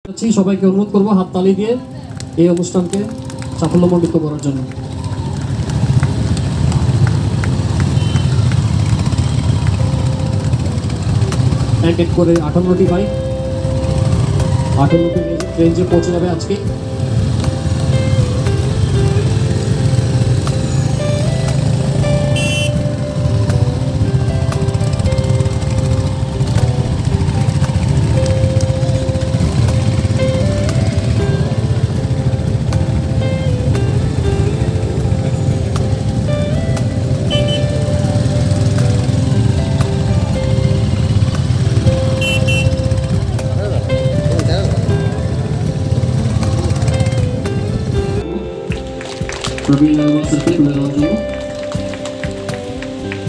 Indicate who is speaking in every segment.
Speaker 1: সবাইকে অনুরোধ করবো হাততালি দিয়ে এই অনুষ্ঠানকে সাফল্যমণ্ডিত করার জন্য। এক এক করে 58টি বাইক 58টি রেঞ্জে পৌঁছে যাবে আজকে।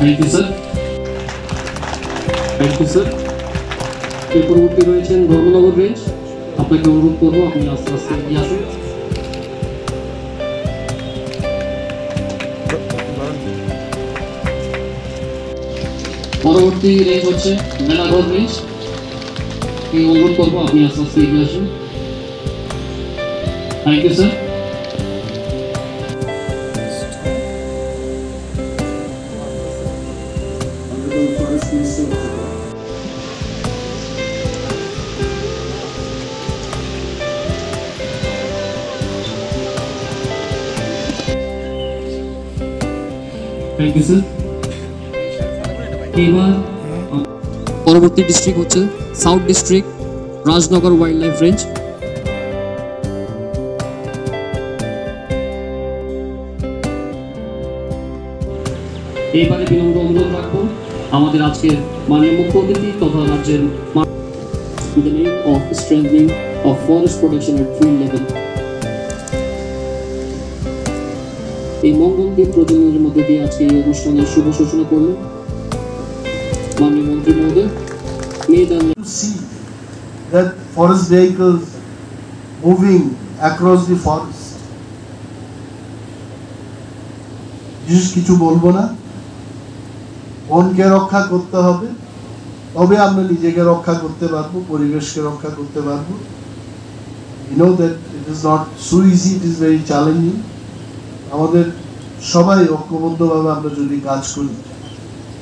Speaker 1: Thank you sir, thank you sir. এর পরবর্তী রয়েছেন ধর্মনগর রেঞ্জ। আপনাকে অনুরোধ করবো আপনি আস্তে আস্তে এগিয়ে আসুন। পরবর্তী রেঞ্জ হচ্ছে মেলাঘর রেঞ্জ। অনুরোধ করবো আপনি আস্তে আস্তে এগিয়ে আসুন। Thank you sir. Thank you sir. এবার পরবর্তী ডিস্ট্রিক্ট হচ্ছে south district Rajnagar wildlife range. এইবারে বিনম্র অনুরোধ রাখবো আমাদের আজকের মাননীয় মুখ্য অতিথি তথা রাজ্যের with the name of strengthening of forest protection at field level। এই মঙ্গলকে প্রজন্মের মধ্যে দিয়ে আজকে এই অনুষ্ঠানের শুভ সূচনা করলেন মাননীয় মন্ত্রী মহোদয়।
Speaker 2: To see that forest vehicles moving across the forest, বিশেষ কিছু বলবো না, বনকে রক্ষা করতে হবে, তবে আমরা নিজেকে রক্ষা করতে পারবো, পরিবেশকে রক্ষা করতে পারবো। You know that it is not so easy, it is very challenging। আমাদের সবাই ঐক্যবদ্ধভাবে আমরা যদি কাজ করি,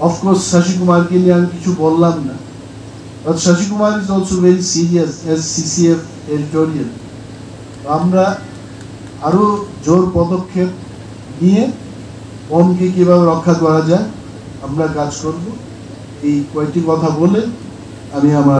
Speaker 2: অফকোর্স শশী কুমারকে নিয়ে আমি কিছু বললাম না, but Shashi Kumar is also very serious as CCF territorial. আমরা আরো জোর পদক্ষেপ নিয়ে বনকে কিভাবে রক্ষা করা যায় আমরা কাজ করব। এই কয়েকটি কথা বলে আমি আমার